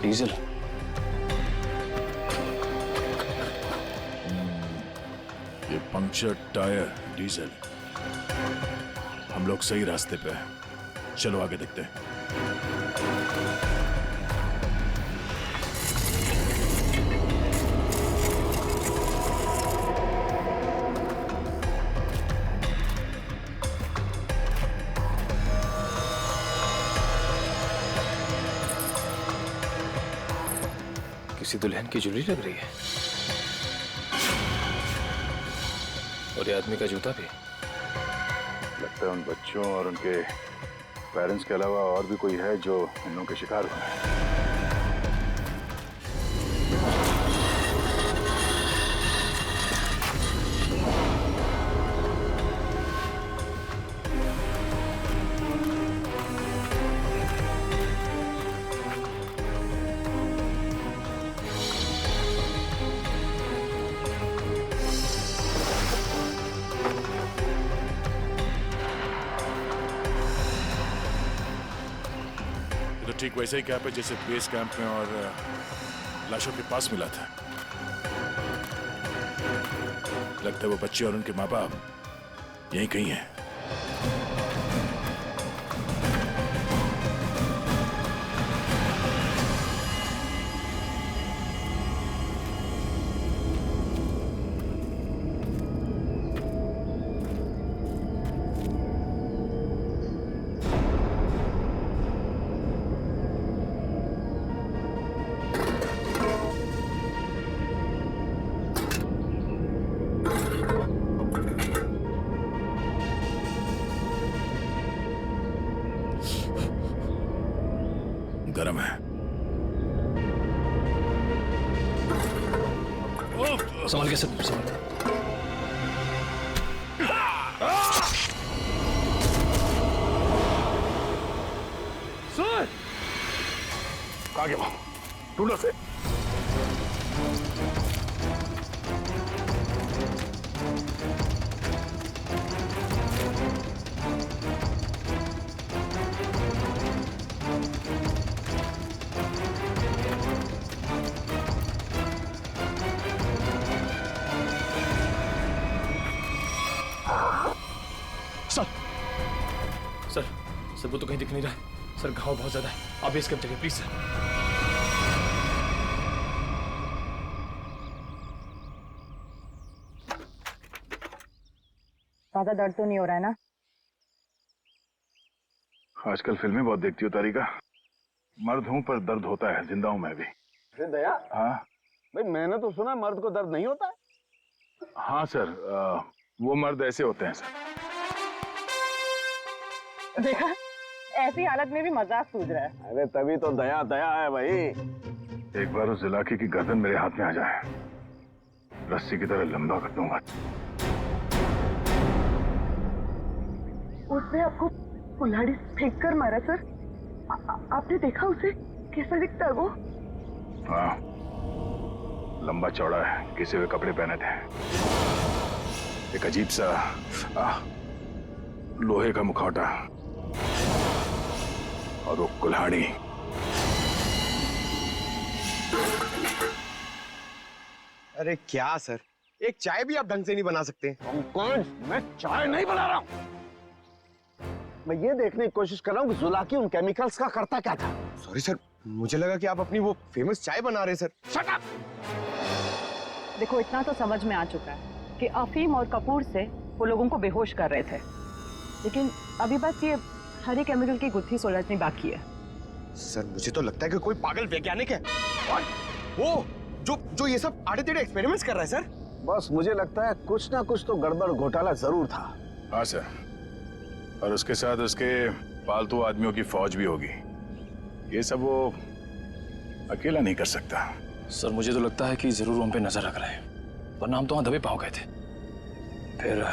Diesel. ये puncture tyre diesel. हम लोग सही रास्ते पे हैं। चलो आगे देखते हैं। किसी दुल्हन की ज्वेलरी लग रही है और ये आदमी का जूता भी। लगता है उन बच्चों और उनके पेरेंट्स के अलावा और भी कोई है जो इन लोगों के शिकार हुए हैं। तो ठीक वैसे ही कैंप है जैसे बेस कैंप में और लाशों के पास मिला था। लगता है वो बच्चे और उनके माँ बाप यहीं कहीं हैं। गरम है। संभाल के सब संभाल। सर कहाँ गया वो? ढूंढो से। सर वो तो कहीं दिख नहीं रहा है। सर घाव बहुत ज्यादा है। आप बेस कैंप चलिए प्लीज सर। ज्यादा दर्द तो नहीं हो रहा है ना? आजकल फिल्में बहुत देखती हो तारिका। मर्द हूं पर दर्द होता है। जिंदा हूं मैं भी। दया, हाँ भाई मैंने तो सुना मर्द को दर्द नहीं होता है। हाँ सर, वो मर्द ऐसे होते हैं सर। देखा, ऐसी हालत में भी मजाक सूझ रहा है। अरे तभी तो दया दया है भाई। एक बार उस इलाके की गर्दन मेरे हाथ में आ जाए, रस्सी की तरह लंबा कर दूंगा। उसने आपको कुल्हाड़ी फेंक कर मारा सर? आपने देखा उसे? कैसा दिखता है वो? हाँ, लंबा चौड़ा है, घिसे हुए कपड़े पहने थे, एक अजीब सा लोहे का मुखौटा और वो कुल्हाड़ी। अरे क्या सर, एक चाय भी आप ढंग से नहीं बना सकते? कौन? मैं चाय नहीं बना रहा हूं। मैं ये देखने की कोशिश कर रहा हूँ कि जुलाकी उन केमिकल्स का करता क्या था। सॉरी सर, मुझे लगा कि आप अपनी वो फेमस चाय बना रहे हैं सर। Shut up! देखो, इतना तो समझ में आ चुका है कि अफीम और कपूर से वो लोगों को बेहोश कर रहे थे, लेकिन अभी बस ये हरी केमिकल की गुत्थी सुलझनी बाकी है। सर मुझे तो लगता है कि कोई पागल वैज्ञानिक है। वो जो ये सब आड़े टेढ़े एक्सपेरिमेंट्स कर रहा है सर। बस मुझे लगता है कुछ ना कुछ तो गड़बड़ घोटाला जरूर था। हाँ सर, और उसके साथ उसके पालतू आदमियों की फौज भी होगी। ये सब वो अकेला नहीं कर सकता। सर मुझे तो लगता है कि जरूर उन पे नजर रख रहे हैं, वरना हम तो वहां दबे पांव गए थे। फिर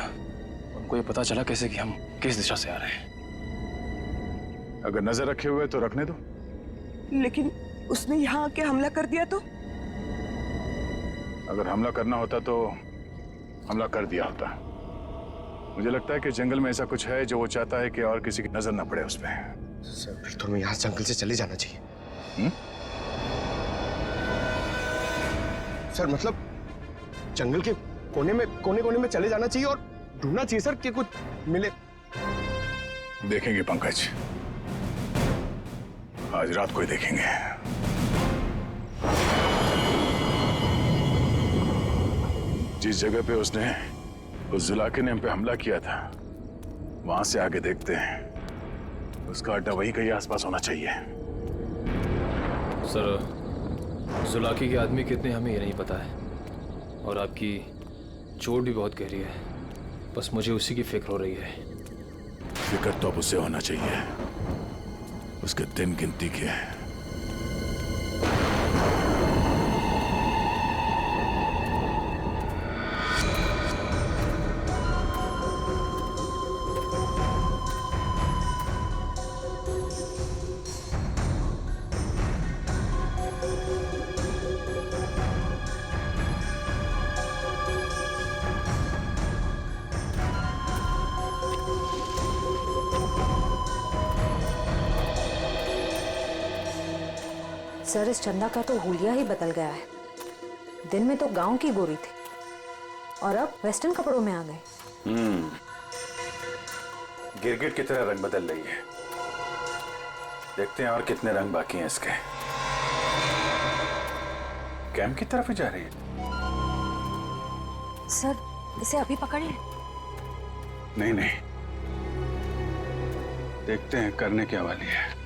उनको ये पता चला कैसे कि हम किस दिशा से आ रहे हैं। अगर नजर रखे हुए तो रखने दो। लेकिन उसने यहाँ आके हमला कर दिया तो? अगर हमला करना होता तो हमला कर दिया होता। मुझे लगता है कि जंगल में ऐसा कुछ है जो वो चाहता है कि और किसी की नजर ना पड़े उस पर। सर फिर तो हमें यहाँ जंगल से चले जाना चाहिए। सर मतलब जंगल के कोने में चले जाना चाहिए और ढूंढना चाहिए सर कि कुछ मिले। देखेंगे पंकज, आज रात को ही देखेंगे। जिस जगह पे उसने उस जुलाके ने हम पे हमला किया था, वहां से आगे देखते हैं। उसका अड्डा वही कहीं आसपास होना चाहिए। सर, जुलाकी के आदमी कितने हमें ये नहीं पता है, और आपकी चोट भी बहुत गहरी है। बस मुझे उसी की फिक्र हो रही है। फिक्र तो अब उससे होना चाहिए। उसके दिन गिनती के हैं। सर, इस चंदा का तो हुलिया ही बदल गया है। दिन में तो गांव की गोरी थी और अब वेस्टर्न कपड़ों में आ गए। गिरगिट की तरह रंग बदल रही है। देखते हैं और कितने रंग बाकी हैं इसके। कैंप की तरफ ही जा रही है। सर, इसे अभी पकड़े। नहीं नहीं, देखते हैं करने क्या वाली है।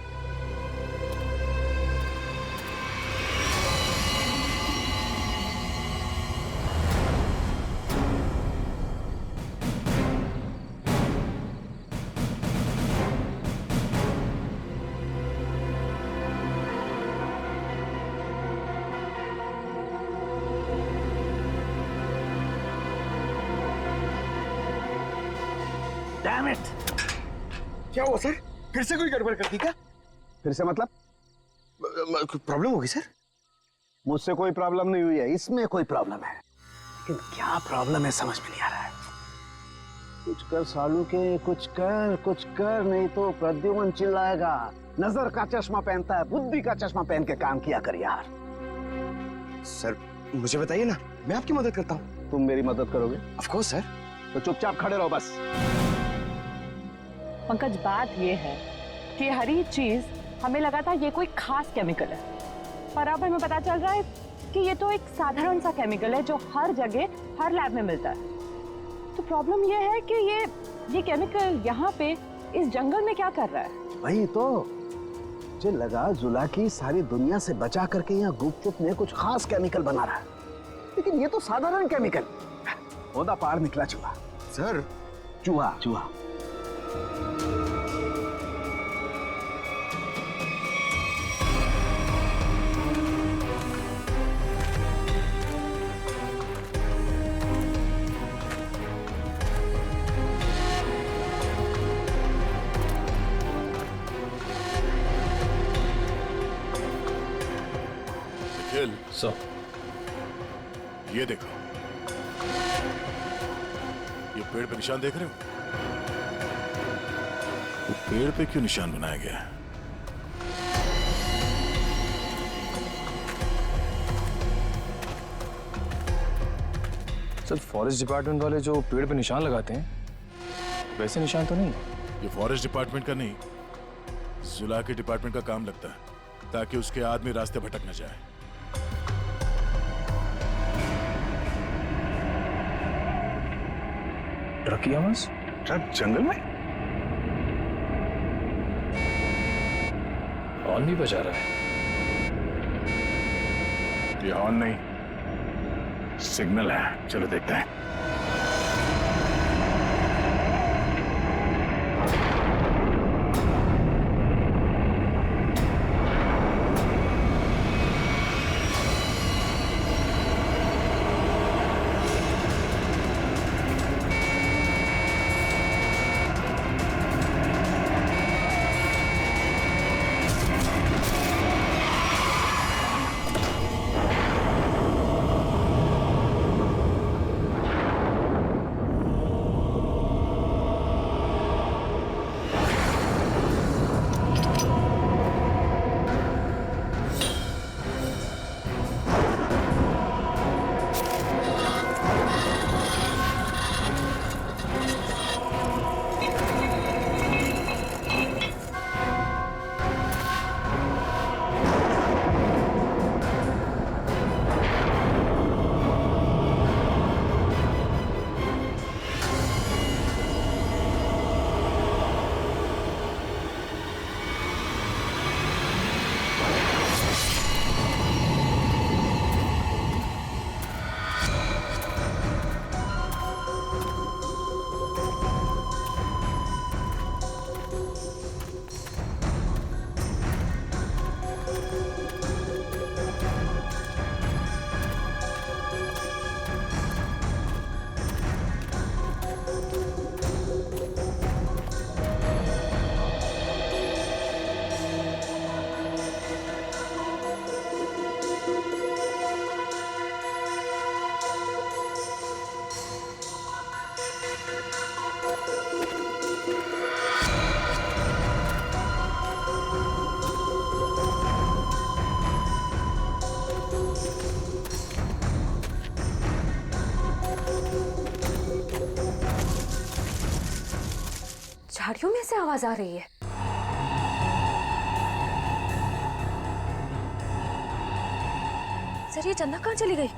Damn it! क्या हुआ सर? फिर से कोई गड़बड़ कर दी क्या? फिर से मतलब? प्रॉब्लम होगी सर? मुझसे कोई प्रॉब्लम नहीं हुई है, इसमें कोई प्रॉब्लम है। लेकिन क्या प्रॉब्लम है समझ में नहीं आ रहा है। कुछ कर सालू के, कुछ कर, नहीं तो प्रद्युमन चिल्लाएगा। नजर का चश्मा पहनता है, बुद्धि का चश्मा पहन के काम किया कर यार। सर मुझे बताइए ना, मैं आपकी मदद करता हूँ। तुम मेरी मदद करोगे? Of course sir. तो चुपचाप खड़े रहो बस। पंकज, बात ये है कि हर एक चीज हमें लगा था ये कोई खास केमिकल है, पर अब हमें पता चल रहा है कि ये तो एक साधारण सा केमिकल है जो हर जगह हर लैब में मिलता है। तो प्रॉब्लम ये है कि ये केमिकल यहाँ पे इस जंगल में क्या कर रहा है? वही तो मुझे लगा, जुलाकी सारी दुनिया से बचा करके यहाँ गुपचुप में कुछ खास केमिकल बना रहा है, लेकिन ये तो साधारण केमिकल। ओदा पार निकला चूहा। सर चूहा चूहा। सर, ये देखो, ये पेड़ पे निशान देख रहे हो? वो पेड़ पे क्यों निशान बनाया गया है? सर, फॉरेस्ट डिपार्टमेंट वाले जो पेड़ पे निशान लगाते हैं, वैसे निशान तो नहीं? ये फॉरेस्ट डिपार्टमेंट का नहीं, जुलाकी डिपार्टमेंट का काम लगता है, ताकि उसके आदमी रास्ते भटक न जाए। ट्रक की आवाज? ट्रक जंगल में? हॉर्न भी बजा रहा है। ये हॉर्न नहीं, सिग्नल है। चलो देखते हैं। खिड़कियों में से आवाज आ रही है। सर ये चंदा कहाँ चली गई?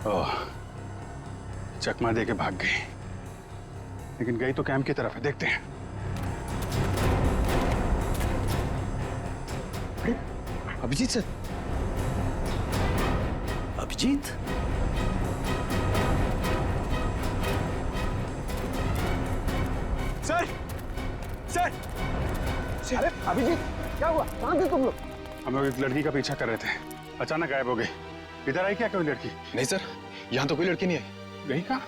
ओह, चकमा दे के भाग गई, लेकिन गई तो कैंप की तरफ है, देखते हैं। Abhijit sir. Abhijit? Sir sir अरे अभिजीत, क्या हुआ? कहाँ थे तुम लोग? हम लोग एक लड़की का पीछा कर रहे थे, अचानक गायब हो गई। इधर आई क्या कोई लड़की? नहीं सर, यहाँ तो कोई लड़की नहीं आई। गई कहाँ?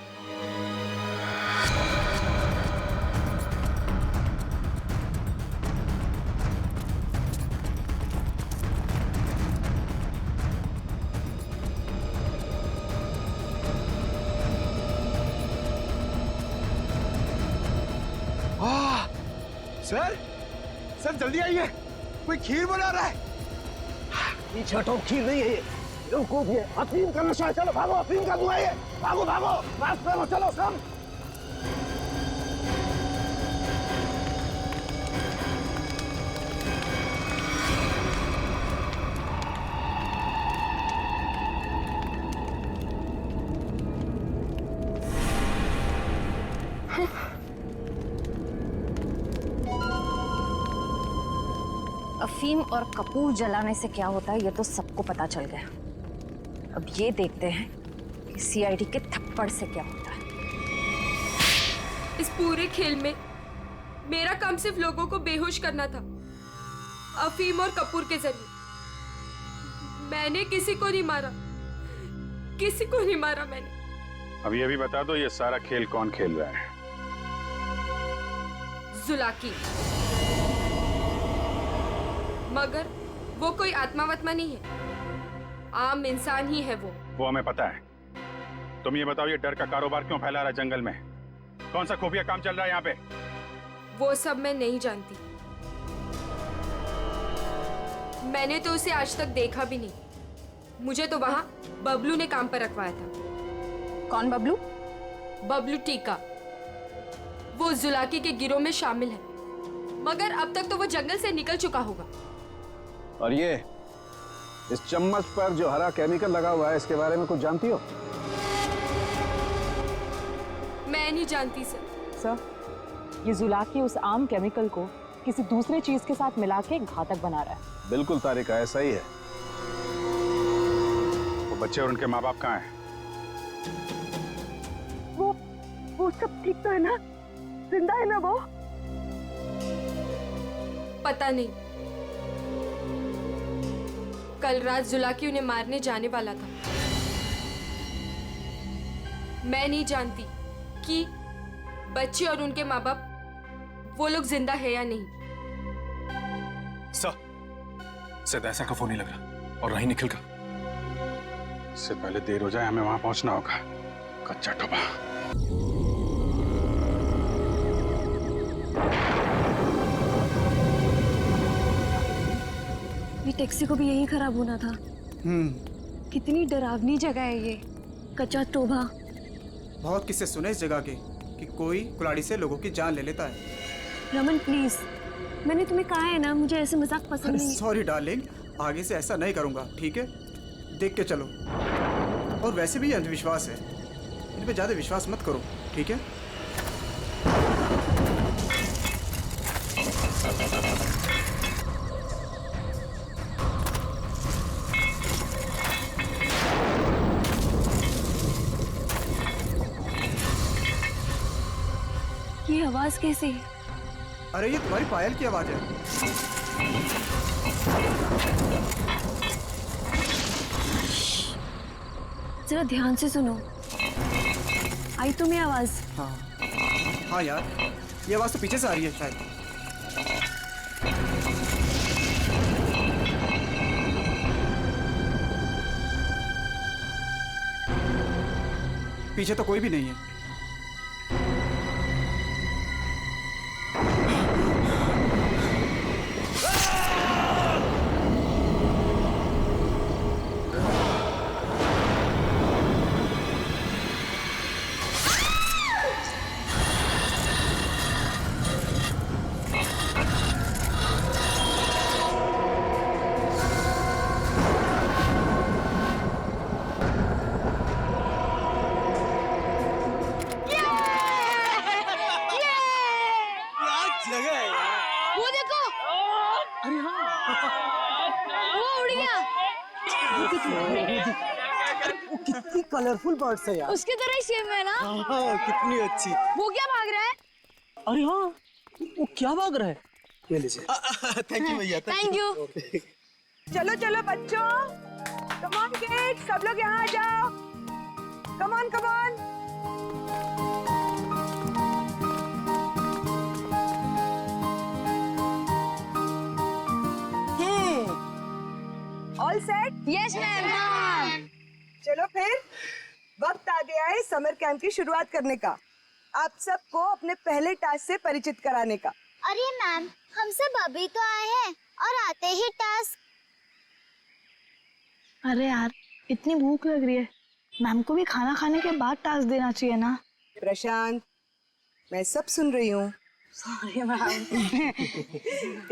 सर सर जल्दी आइए, कोई खीर बना रहा है। पीछे हटो, खीर नहीं है ये, बेवकूफ ये, अफीम का नशा है। चलो भागो, अफीम का धुआं है, भागो भागो, रास्ते में चलो सब। अफीम और कपूर जलाने से क्या होता है ये तो सबको पता चल गया। अब ये देखते हैं कि सीआईडी के थप्पड़ से क्या होता है। इस पूरे खेल में मेरा काम सिर्फ लोगों को बेहोश करना था, अफीम और कपूर के जरिए। मैंने किसी को नहीं मारा, किसी को नहीं मारा मैंने। अब ये भी बता दो, ये सारा खेल कौन खेल रहा है? जुलाकी। मगर वो कोई आत्मावत्मा नहीं है, आम इंसान ही है वो हमें पता है। तुम ये बताओ, ये डर का कारोबार क्यों फैला रहा है जंगल में? कौन सा खुफिया काम चल रहा है यहाँ पे? वो सब मैं नहीं जानती। मैंने तो उसे आज तक देखा भी नहीं। मुझे तो वहां बबलू ने काम पर रखवाया था। कौन बबलू? बबलू टीका। वो जुलाकी के गिरोह में शामिल है, मगर अब तक तो वो जंगल से निकल चुका होगा। और ये इस चम्मच पर जो हरा केमिकल लगा हुआ है, इसके बारे में कुछ जानती हो? मैं नहीं जानती सर। सर, ये जुलाकी उस आम केमिकल को किसी दूसरे चीज के साथ मिला के घातक बना रहा है। बिल्कुल तारिका, ऐसा ही है। वो बच्चे और उनके माँ बाप कहाँ हैं? वो सब ठीक तो है ना? जिंदा है ना वो? पता नहीं। कल रात जुलाकी उन्हें मारने जाने वाला था। मैं नहीं जानती कि बच्चे और उनके माँ बाप वो लोग जिंदा है या नहीं। सर ऐसा का फोन नहीं लग रहा, और रही निखिल का। इससे पहले देर हो जाए, हमें वहां पहुंचना होगा। कच्चा टोपा। ये टैक्सी को भी यही खराब होना था। कितनी डरावनी जगह है ये, कच्चा टोभा। बहुत किस्से सुने इस जगह के कि कोई कुल्हाड़ी से लोगों की जान ले लेता है। रमन प्लीज, मैंने तुम्हें कहा है ना, मुझे ऐसे मजाक पसंद नहीं। सॉरी डार्लिंग, आगे से ऐसा नहीं करूंगा, ठीक है? देख के चलो। और वैसे भी ये अंधविश्वास है, इन पे ज्यादा विश्वास मत करो, ठीक है? ये आवाज कैसी है? अरे ये तुम्हारी पायल की आवाज है। जरा ध्यान से सुनो। आई तुम्हें आवाज? हाँ हाँ यार, ये आवाज तो पीछे से आ रही है शायद। पीछे तो कोई भी नहीं है। जगह है यार। वो देखो, अरे हाँ, वो उड़ गया। वो कितनी कलरफुल बर्ड्स है यार। उसकी तरह ही सेम है ना? हाँ, कितनी अच्छी। वो क्या भाग रहा है? अरे हाँ, वो क्या भाग रहा है? ये लीजिए। थैंक यू भैया। Thank you. चलो चलो बच्चों, कम ऑन किड्स, सब लोग यहाँ आ जाओ। Come on come on. All set? Yes ma'am. चलो फिर वक्त आ गया है समर कैंप की शुरुआत करने का। आप सबको अपने पहले टास्क से परिचित कराने का। अरे मैम, हम सब अभी तो आए हैं और आते ही टास्क। अरे यार, इतनी भूख लग रही है, मैम को भी खाना खाने के बाद टास्क देना चाहिए ना। प्रशांत, मैं सब सुन रही हूँ। Sorry ma'am.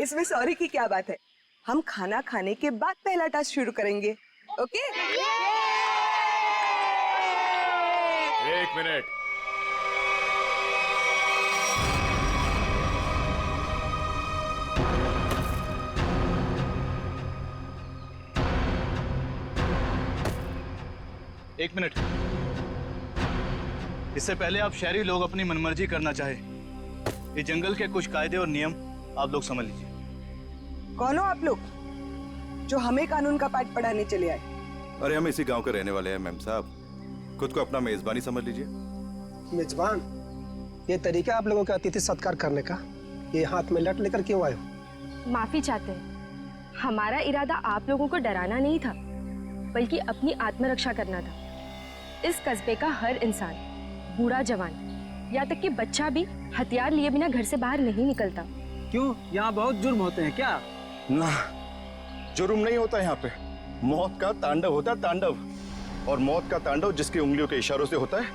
इसमें सॉरी की क्या बात है? हम खाना खाने के बाद पहला टास्क शुरू करेंगे। ओके? एक मिनट। एक मिनट। इससे पहले आप शहरी लोग अपनी मनमर्जी करना चाहे, इस जंगल के कुछ कायदे और नियम आप लोग समझ लीजिए। कौन हो आप लोग जो हमें कानून का पाठ पढ़ाने चले आए? अरे हम इसी गांव के रहने वाले हैं मैम साहब, खुद को अपना मेजबानी समझ लीजिए। मेजबान? ये तरीका आप लोगों का अतिथि सत्कार करने का? ये हाथ में लट लेकर क्यों आए हो? माफी चाहते हैं, हमारा इरादा आप लोगों को डराना नहीं था, बल्कि अपनी आत्मरक्षा करना था। इस कस्बे का हर इंसान, बूढ़ा जवान, यहाँ तक कि बच्चा भी हथियार लिए बिना घर से बाहर नहीं निकलता। क्यों? यहाँ बहुत जुर्म होते हैं क्या? ना, जुर्म नहीं होता यहाँ पे, मौत का तांडव होता है, तांडव। और मौत का तांडव जिसकी उंगलियों के इशारों से होता है,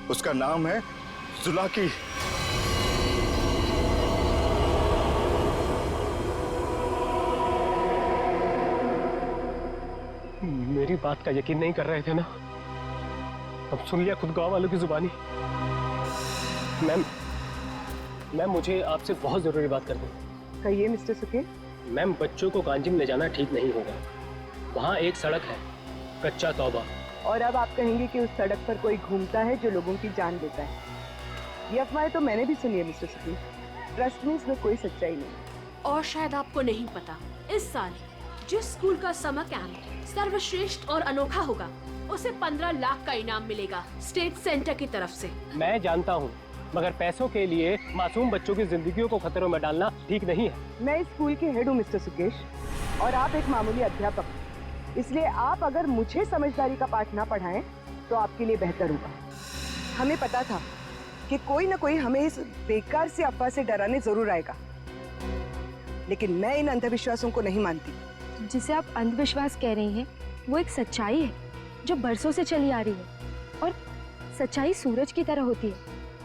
उसका नाम है जुलाकी। मेरी बात का यकीन नहीं कर रहे थे ना? अब सुन लिया खुद गांव वालों की जुबानी। मैम मुझे आपसे बहुत जरूरी बात करनी है। कहिए मिस्टर सुखे। मैम, बच्चों को कांजिम ले जाना ठीक नहीं होगा। वहाँ एक सड़क है, कच्चा तौबा। और अब आप कहेंगे कि उस सड़क पर कोई घूमता है जो लोगों की जान लेता है। ये अफवाहें तो मैंने भी सुनी है मिस्टर सुखे। ट्रस्ट में इसमें कोई सच्चाई नहीं। और शायद आपको नहीं पता, इस साल जिस स्कूल का समर कैंप सर्वश्रेष्ठ और अनोखा होगा, उसे 15 लाख का इनाम मिलेगा स्टेट सेंटर की तरफ से। मैं जानता हूँ, मगर पैसों के लिए मासूम बच्चों की जिंदगियों को खतरों में डालना ठीक नहीं है। मैं इस स्कूल के हेड हूँ मिस्टर सुकेश, और आप एक मामूली अध्यापक। इसलिए आप अगर मुझे समझदारी का पाठ ना पढ़ाएं तो आपके लिए बेहतर होगा। हमें पता था कि कोई ना कोई हमें इस बेकार से अफवाह से डराने जरूर आएगा, लेकिन मैं इन अंधविश्वासों को नहीं मानती। जिसे आप अंधविश्वास कह रही हैं, वो एक सच्चाई है जो बरसों से चली आ रही है। और सच्चाई सूरज की तरह होती है,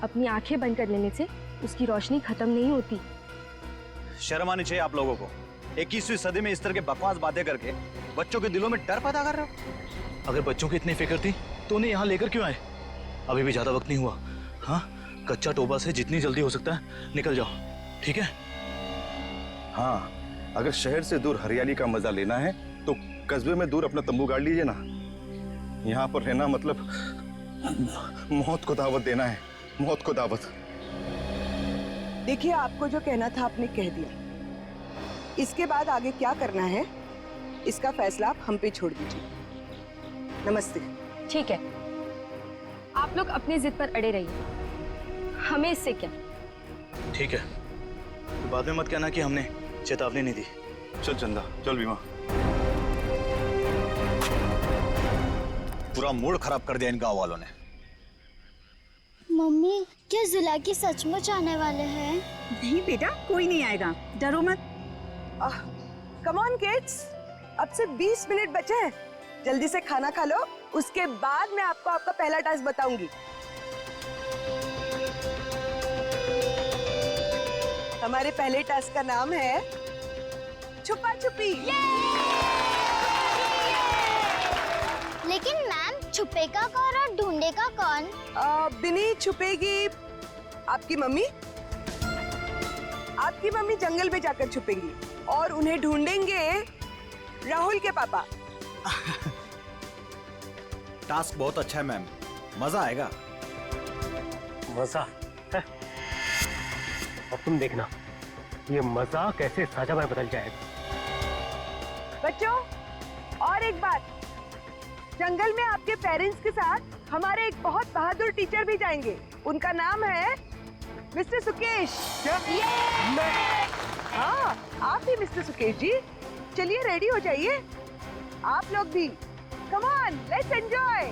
अपनी आंखें बंद कर लेने से उसकी रोशनी खत्म नहीं होती। शर्म आनी चाहिए आप लोगों को। 21वीं सदी में इस तरह के बकवास बातें करके बच्चों के दिलों में डर पैदा कर रहे हो। अगर बच्चों की इतनी फिक्र थी तो उन्हें यहाँ लेकर क्यों आए? अभी भी ज्यादा वक्त नहीं हुआ। हाँ, कच्चा टोबा से जितनी जल्दी हो सकता है निकल जाओ, ठीक है? हाँ, अगर शहर से दूर हरियाली का मजा लेना है तो कस्बे में दूर अपना तंबू गाड़ लीजिए ना। यहाँ पर रहना मतलब मौत को दावत देना है, मौत को दावत। देखिए, आपको जो कहना था आपने कह दिया। इसके बाद आगे क्या करना है इसका फैसला आप हम पे छोड़ दीजिए। नमस्ते। ठीक है, आप लोग अपनी जिद पर अड़े रहिए, हमें इससे क्या। ठीक है, तो बाद में मत कहना कि हमने चेतावनी नहीं दी। चल चंदा, चल बीमा। पूरा मूड खराब कर दिया इन गांव वालों ने। मम्मी, क्या जुलाकी सचमुच आने वाले हैं? नहीं बेटा, कोई नहीं आएगा, डरो मत। कम ऑन किड्स, अब से 20 मिनट बचे हैं। जल्दी से खाना खा लो, उसके बाद मैं आपको आपका पहला टास्क बताऊंगी। हमारे पहले टास्क का नाम है छुपा छुपी। लेकिन मैम, छुपेगा कौन और ढूंढेगा कौन? बिनी छुपेगी आपकी मम्मी, आपकी मम्मी जंगल में जाकर छुपेंगी और उन्हें ढूंढेंगे राहुल के पापा। टास्क बहुत अच्छा है मैम, मजा आएगा। मजा है? अब तुम देखना ये मजा कैसे सजा में बदल जाएगा। बच्चों, और एक बात, जंगल में आपके पेरेंट्स के साथ हमारे एक बहुत बहादुर टीचर भी जाएंगे। उनका नाम है मिस्टर सुकेश। क्या? हाँ, आप भी मिस्टर सुकेश जी। चलिए रेडी हो जाइए, आप लोग भी। Come on, let's enjoy.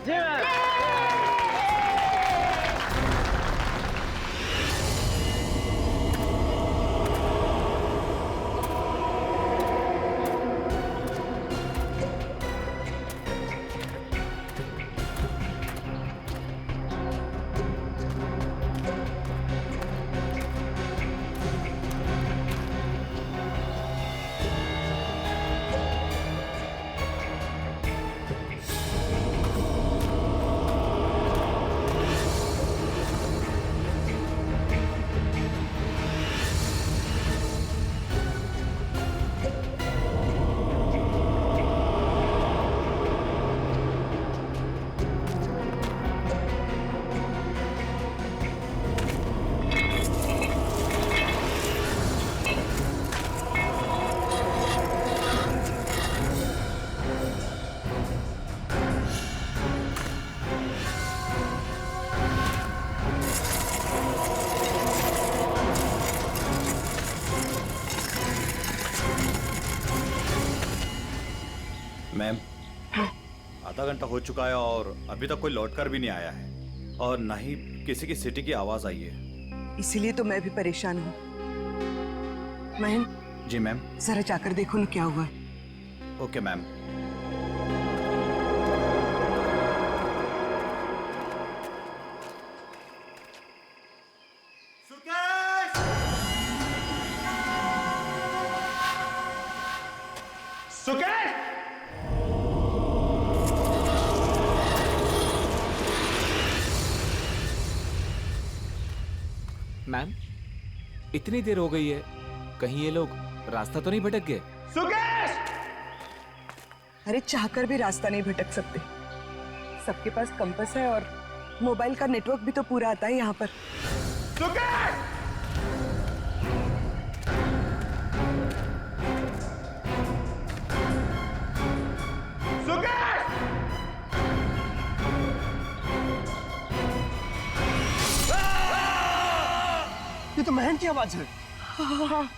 Ma'am, आधा घंटा हो चुका है और अभी तक कोई लौटकर भी नहीं आया है और ना ही किसी की सिटी की आवाज आई है। इसीलिए तो मैं भी परेशान हूँ। महन, जी मैम। जरा जाकर देखो ना क्या हुआ है। Okay ma'am. मैम, इतनी देर हो गई है, कहीं ये लोग रास्ता तो नहीं भटक गए? अरे चाहकर भी रास्ता नहीं भटक सकते। सबके पास कंपास है और मोबाइल का नेटवर्क भी तो पूरा आता है यहाँ पर। ये तो महन की आवाज है। हाँ।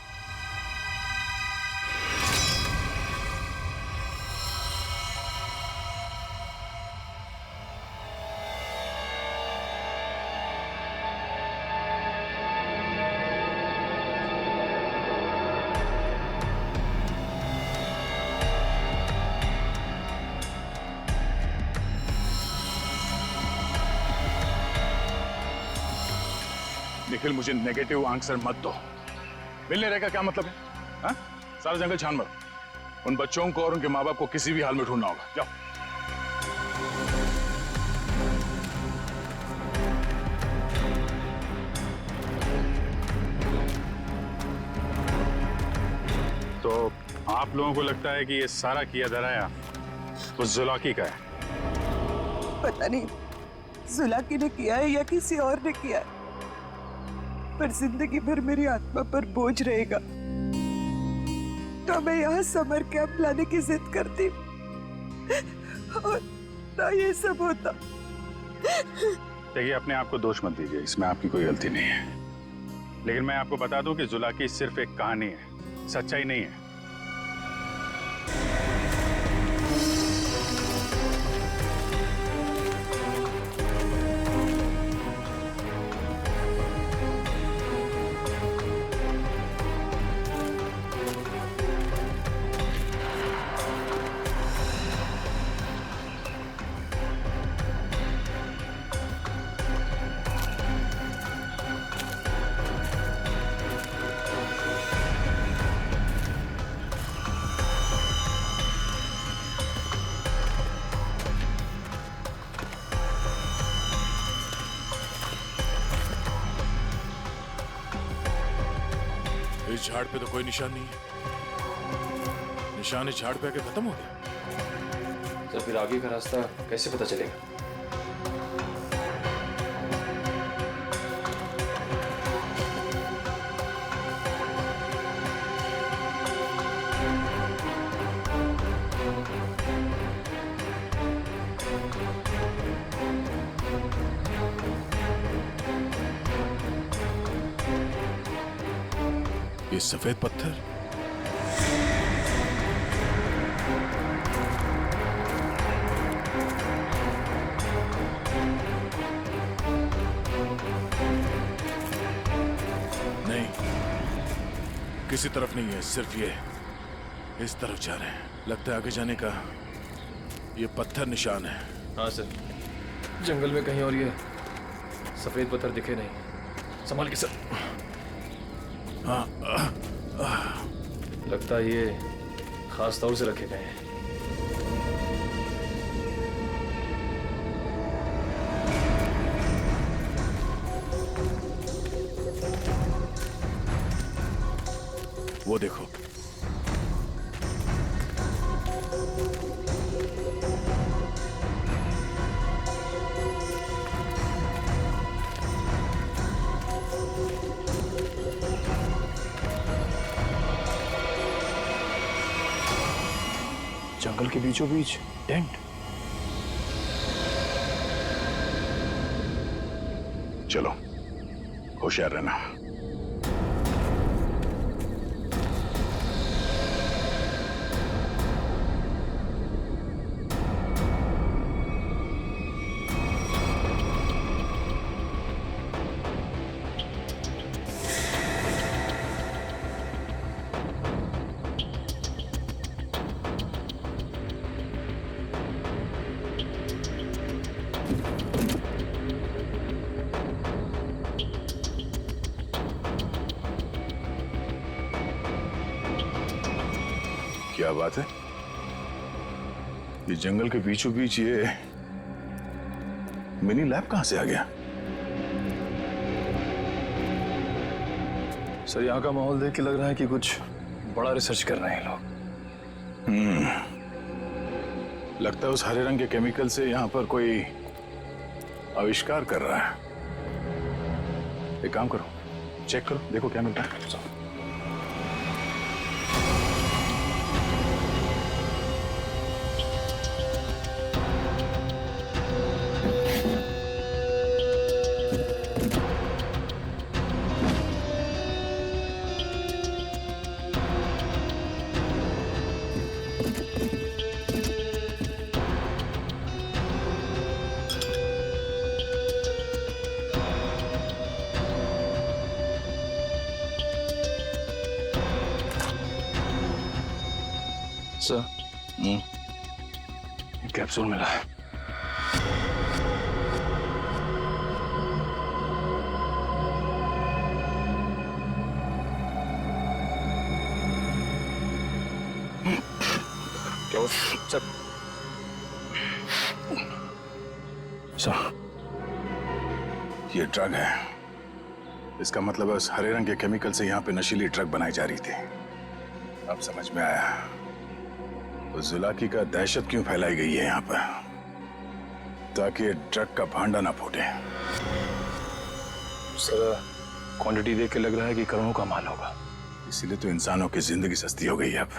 निखिल, मुझे नेगेटिव आंसर मत दो। मिलने रहने का क्या मतलब है? हाँ? सारा जंगल छान मरो। उन बच्चों को और उनके माँ बाप को किसी भी हाल में ढूंढना होगा। जाओ। तो आप लोगों को लगता है कि ये सारा किया धराया उस जुलाकी का है? पता नहीं जुलाकी ने किया है या किसी और ने किया है, पर जिंदगी भर मेरी आत्मा पर बोझ रहेगा। तो मैं यहाँ समर कैंप लाने की जिद करती और ना ये सब होता। देखिए, अपने आप को दोष मत दीजिए, इसमें आपकी कोई गलती नहीं है। लेकिन मैं आपको बता दूं कि जुलाकी सिर्फ एक कहानी है, सच्चाई नहीं है। इस झाड़ पे तो कोई निशान नहीं है। निशान इस झाड़ पे आके खत्म हो गया। तो फिर आगे का रास्ता कैसे पता चलेगा? ये सफेद पत्थर, नहीं, किसी तरफ नहीं है, सिर्फ ये इस तरफ जा रहे हैं। लगता है आगे जाने का ये पत्थर निशान है। हाँ सर, जंगल में कहीं और ये सफेद पत्थर दिखे नहीं। संभाल के सर। हाँ, लगता है ये खास तौर से रखे गए हैं। वो देखो, जंगल के बीचों बीच टेंट। चलो होशियार रहना। क्या बात है, ये जंगल के बीचों बीच ये मिनी लैब कहां से आ गया? सर, यहाँ का माहौल देख के लग रहा है कि कुछ बड़ा रिसर्च कर रहे हैं लोग। लगता है उस हरे रंग के केमिकल से यहाँ पर कोई आविष्कार कर रहा है। एक काम करो, चेक करो, देखो क्या मिलता है। सर, कैप्सूल मिला है। क्या हुआ सर? सर, ये ड्रग है। इसका मतलब है उस हरे रंग के केमिकल से यहाँ पे नशीली ड्रग बनाई जा रही थी। अब समझ में आया तो जुलाकी का दहशत क्यों फैलाई गई है यहाँ पर, ताकि ड्रग का भांडा ना फूटे। सर, क्वांटिटी देख के लग रहा है कि करोड़ों का माल होगा। इसीलिए तो इंसानों की जिंदगी सस्ती हो गई है अब।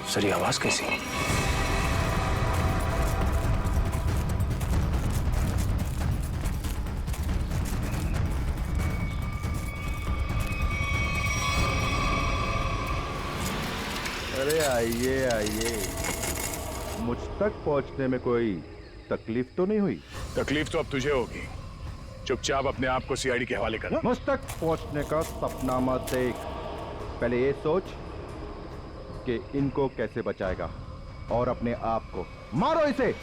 सर, ये आवाज कैसी? अरे आइए आइए, मुझ तक पहुंचने में कोई तकलीफ तो नहीं हुई? तकलीफ तो अब तुझे होगी। चुपचाप अपने आप को सीआईडी के हवाले करना। मुझ तक पहुंचने का सपना मत देख, पहले ये सोच कि इनको कैसे बचाएगा और अपने आप को। मारो इसे।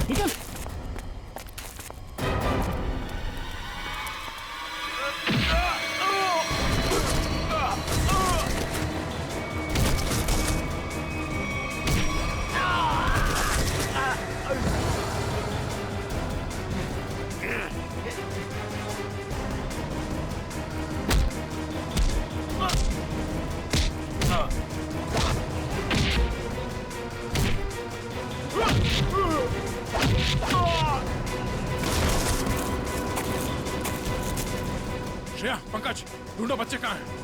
निकल। श्रेया, पंकज, ढूंढो बच्चे कहाँ हैं।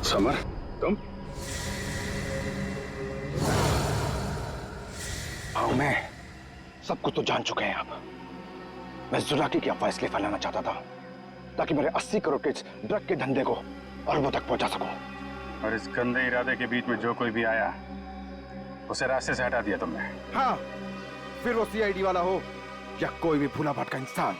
समर, तुम? हाँ, मैं सब कुछ तो जान चुके हैं आप। मैं जुलाकी की अफवाह इसलिए फैलाना चाहता था ताकि मेरे 80 करोड़ के ड्रग के धंधे को अरबों तक पहुंचा सकूं। और इस गंदे इरादे के बीच में जो कोई भी आया उसे रास्ते से हटा दिया तुमने। हाँ, फिर वो सीआईडी वाला हो या कोई भी भूला भटका इंसान।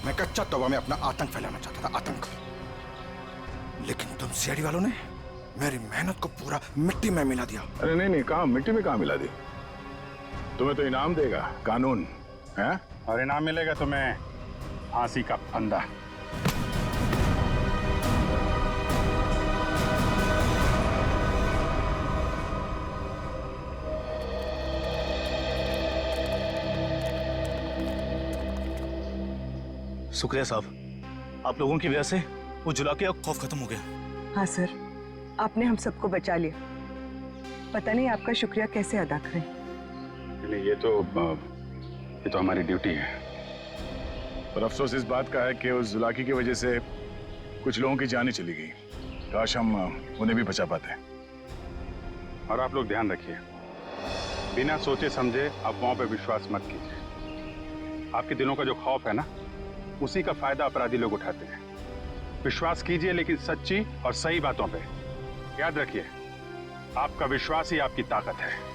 मैं कच्चा तौबा में अपना आतंक फैलाना चाहता था, आतंक। लेकिन तुम सीआईडी वालों ने मेरी मेहनत को पूरा मिट्टी में मिला दिया। अरे नहीं नहीं, कहाँ मिट्टी में कहाँ मिला दी? तुम्हें तो इनाम देगा कानून, है? और इनाम मिलेगा तुम्हें फांसी का फंदा। शुक्रिया साहब, आप लोगों की वजह से वो जुला के अब खौफ खत्म हो गया। हाँ सर, आपने हम सबको बचा लिया। पता नहीं आपका शुक्रिया कैसे अदा करें। नहीं, ये तो हमारी ड्यूटी है। पर अफसोस इस बात का है कि उस जुलाकी की वजह से कुछ लोगों की जानें चली गई। काश हम उन्हें भी बचा पाते। और आप लोग ध्यान रखिए, बिना सोचे समझे अफवाहों पर विश्वास मत कीजिए। आपके दिलों का जो खौफ है ना, उसी का फायदा अपराधी लोग उठाते हैं। विश्वास कीजिए लेकिन सच्ची और सही बातों पे। याद रखिए, आपका विश्वास ही आपकी ताकत है।